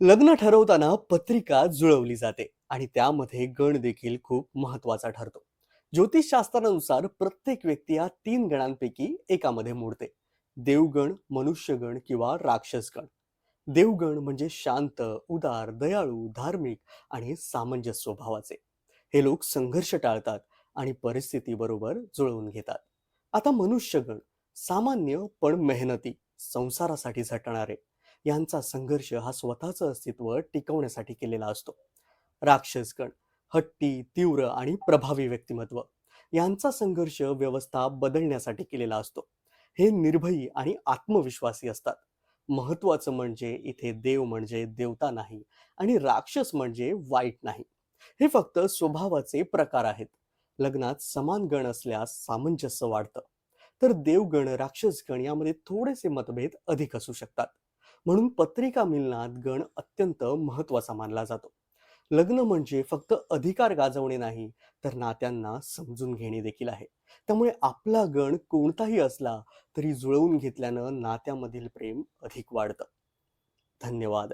लग्न ठरवताना पत्रिका जुळवली जाते आणि त्यामध्ये गण देखील खूप महत्वाचा ठरतो. ज्योतिषशास्त्रानुसार प्रत्येक व्यक्ती या तीन गणांपैकी एकामध्ये मोडते: देवगण, मनुष्यगण किंवा राक्षसगण. देवगण म्हणजे शांत, उदार, दयाळू, धार्मिक आणि सामंजस्य स्वभावाचे. हे लोक संघर्ष टाळतात आणि परिस्थितीबरोबर जुळवून घेतात. आता मनुष्यगण सामान्य पण मेहनती, संसारासाठी झटणारे. यांचा संघर्ष हा स्वतःचं अस्तित्व टिकवण्यासाठी केलेला असतो. राक्षसगण हट्टी, तीव्र आणि प्रभावी व्यक्तिमत्व. यांचा संघर्ष व्यवस्था बदलण्यासाठी केलेला असतो. हे निर्भयी आणि आत्मविश्वासी असतात. महत्वाचं म्हणजे इथे देव म्हणजे देवता नाही आणि राक्षस म्हणजे वाईट नाही. हे फक्त स्वभावाचे प्रकार आहेत. लग्नात समान गण असल्यास सामंजस्य वाढतं. तर देवगण, राक्षसगण यामध्ये थोडेसे मतभेद अधिक असू शकतात. म्हणून पत्रिका मिलनात गण अत्यंत महत्वाचा मानला जातो. लग्न म्हणजे फक्त अधिकार गाजवणे नाही, तर नात्यांना समजून घेणे देखील आहे. त्यामुळे आपला गण कोणताही असला तरी जुळवून घेतल्यानं नात्यामधील प्रेम अधिक वाढतं. धन्यवाद.